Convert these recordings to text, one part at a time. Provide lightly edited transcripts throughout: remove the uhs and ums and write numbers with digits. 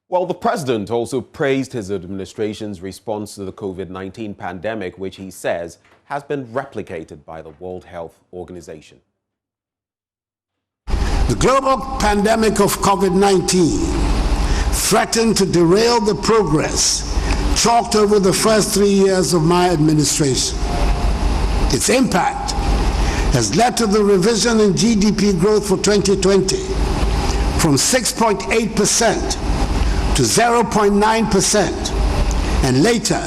Well, the president also praised his administration's response to the COVID-19 pandemic, which he says has been replicated by the World Health Organization. The global pandemic of COVID-19 threatened to derail the progress chalked over the first 3 years of my administration. Its impact has led to the revision in GDP growth for 2020 from 6.8% to 0.9% and later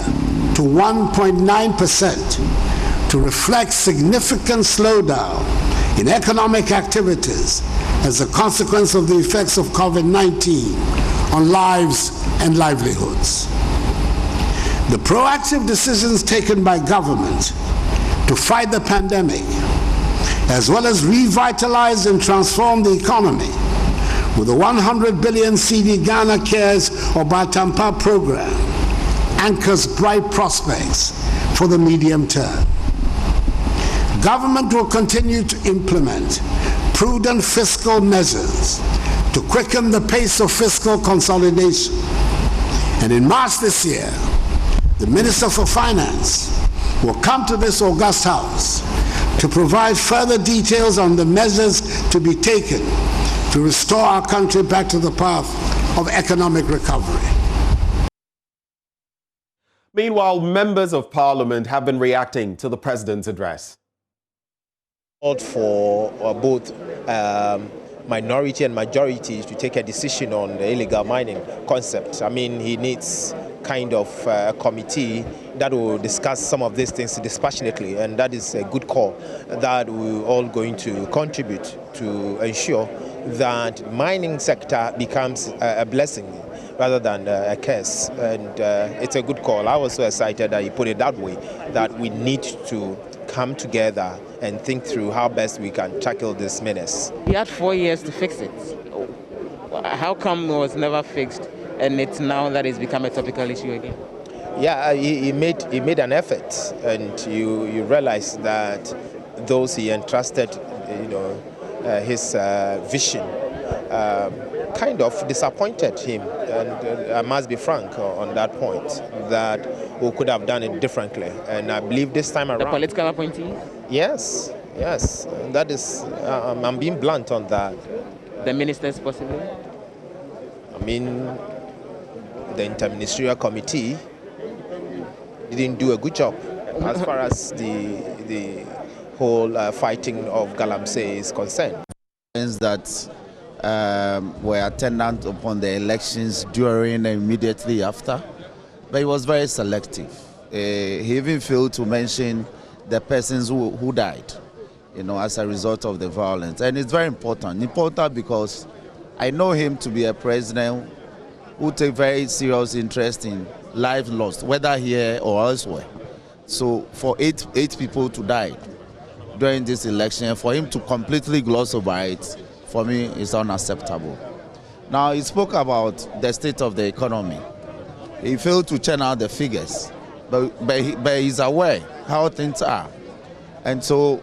to 1.9% to reflect significant slowdown in economic activities as a consequence of the effects of COVID-19 on lives and livelihoods. The proactive decisions taken by government to fight the pandemic, as well as revitalize and transform the economy with the 100 billion CD Ghana Cares or Batampa program, anchors bright prospects for the medium term. Government will continue to implement prudent fiscal measures to quicken the pace of fiscal consolidation. And in March this year, the Minister for Finance will come to this august house to provide further details on the measures to be taken to restore our country back to the path of economic recovery. Meanwhile, members of parliament have been reacting to the president's address. Called for both minority and majority to take a decision on the illegal mining concept. I mean, he needs kind of a committee that will discuss some of these things dispassionately, and that is a good call that we're all going to contribute to ensure that mining sector becomes a blessing rather than a curse. And it's a good call. I was so excited that he put it that way, that we need to come together and think through how best we can tackle this menace. He had 4 years to fix it. How come it was never fixed and it's now that it's become a topical issue again? Yeah, he made an effort, and you realize that those he entrusted, his vision kind of disappointed him, and I must be frank on that point, that we could have done it differently. And I believe this time around... The political appointees? Yes, that is, I'm being blunt on that. The ministers possibly? I mean, the interministerial committee didn't do a good job as far as the whole fighting of Galamsey is concerned. That were attendant upon the elections during and immediately after, but he was very selective. He even failed to mention the persons who died, as a result of the violence. And it's very important because I know him to be a president who take very serious interest in life lost, whether here or elsewhere. So for eight people to die during this election, for him to completely gloss over it, for me, is unacceptable. Now, he spoke about the state of the economy. He failed to churn out the figures, but he's aware how things are. And so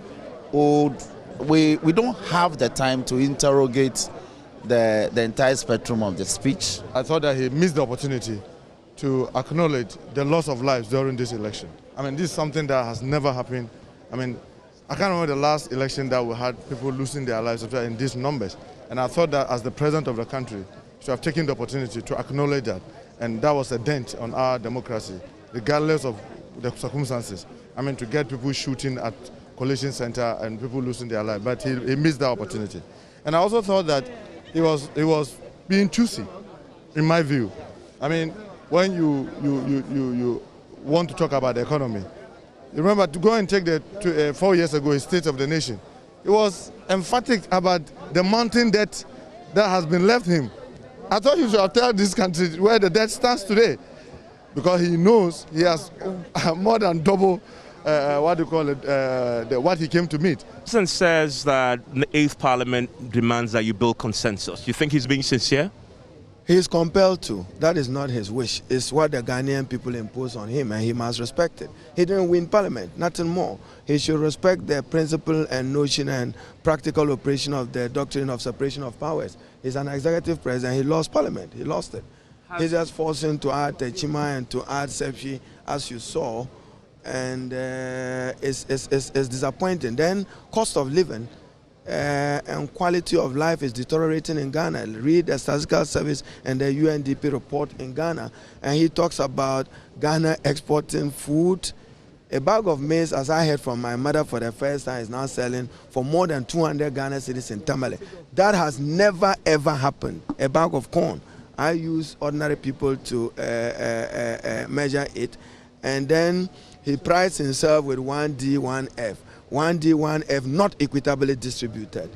we don't have the time to interrogate the entire spectrum of the speech. I thought that he missed the opportunity to acknowledge the loss of lives during this election. I mean, this is something that has never happened. I mean, I can't remember the last election that we had people losing their lives in these numbers. And I thought that as the president of the country, should have taken the opportunity to acknowledge that. And that was a dent on our democracy, regardless of the circumstances. I mean, to get people shooting at Collation Center and people losing their lives. But he missed that opportunity. And I also thought that he was being choosy, in my view. I mean, when you want to talk about the economy, you remember to go and take 4 years ago his State of the Nation. He was emphatic about the mounting debt that has been left him. I thought he should have told this country where the debt stands today, because he knows he has more than double what he came to meet. The president says that the 8th Parliament demands that you build consensus. You think he's being sincere? He is compelled to. That is not his wish. It's what the Ghanaian people impose on him, and he must respect it. He didn't win Parliament, nothing more. He should respect the principle and notion and practical operation of the doctrine of separation of powers. He's an executive president. He lost Parliament. He lost it. He's just forcing to add Chima and to add Sepsi, as you saw, and it's disappointing. Then cost of living and quality of life is deteriorating in Ghana. Read the Statistical Service and the UNDP report in Ghana, and he talks about Ghana exporting food. A bag of maize, as I heard from my mother for the first time, is now selling for more than 200 Ghana cedis in Tamale. That has never ever happened. A bag of corn. I use ordinary people to measure it, and then he prides himself with 1D, 1F. 1D, 1F not equitably distributed.